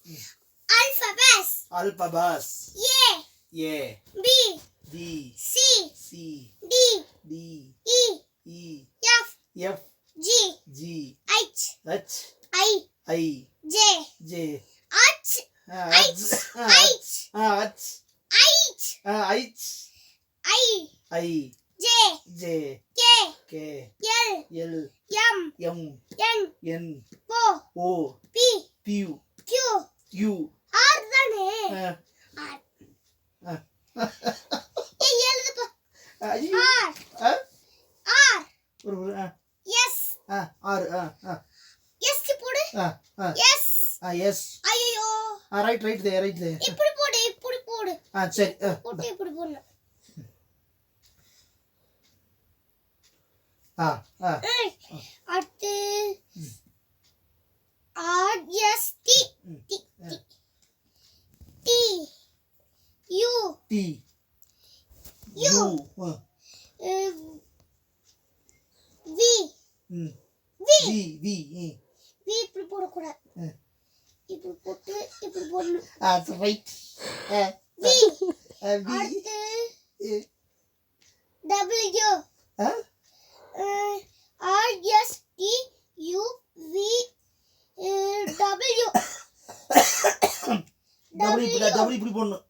Alphabets. Alphabets. A. B. B. C. C. D. D. E. E. F. F. G. G. H. H. I. I. J. J. H. H. H. H. H. H. I. I. J. J. K. K. L. L. M. M. N. N. O. O. P. P. Q. U. R தானே Uh, R. uh. ஏய் எழுதுப்பா. ஐயோ. R. R. ஒரு S. R S போடு. S. yes. ஐயோ. right there. இப்படி போடு, இப்படி போடு. சரி. போட்டு இப்படி போடணும். அடுத்து R S T T T U T U V V V V இப்படி போடக்கூடாது. இப்படி போட்டு இப்படி போடணும். right. V V அடுத்து W R S T U V W W இப்படி போடணும்.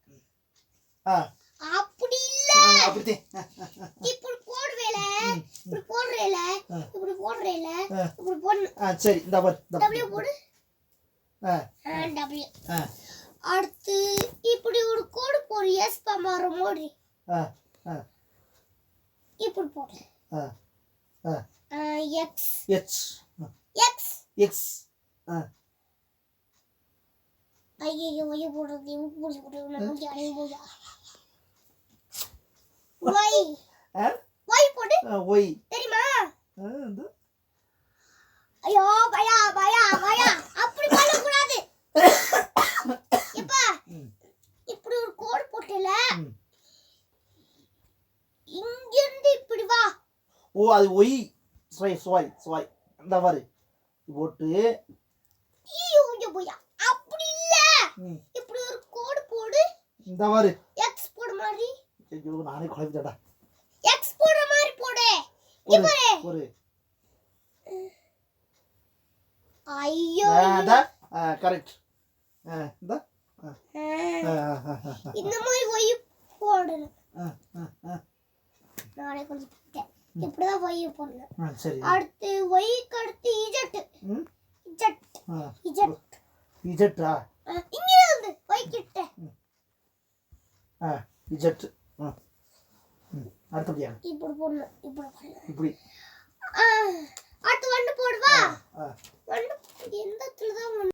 அப்படி இல்ல. அப்படியே இப்படி போடுவேல. இப்படி போடுறேல. இப்படி போடுறேல. இப்படி போடணும். சரி இந்த பார் W போடு. W அடுத்து இப்படி ஒரு கோடு போடு. S பமாற மோடி. இப்படி போடு. X H X X ஐயோ ஐயோ போடுறது போடு போடு நான் ஜானே போயா. Y Y போடு. Y தெரியுமா? இந்த ஐயோ பயா பயா பயா அப்படி பண்ண கூடாது. இப்ப இப்படி ஒரு கோடு போட்டல. இங்க இருந்து இப்படி வா. ஓ அது ஒய் சாரி இந்த பாரு போட்டு ஐயோ போயா அப்படி இல்ல. இப்படி ஒரு கோடு போடு. இந்த பாரு X போடு மாதிரி. ஐயோ நானே குழப்பிட்டடா. X போடுற மாதிரி போடு. இப்படி ஒரு ஐயோ அத கரெக்ட். இந்த இந்த மாதிரி Y போடணும். நானே கொஞ்சம் இப்படிதான் Y போடணும். சரி அடுத்து Y க்கு அடுத்து Z இஜெட்டா இங்க இருந்து Y கிட்ட இஜெட் அடுத்தபடியா இப்படி போடணும். இப்படி போடணும். இப்படி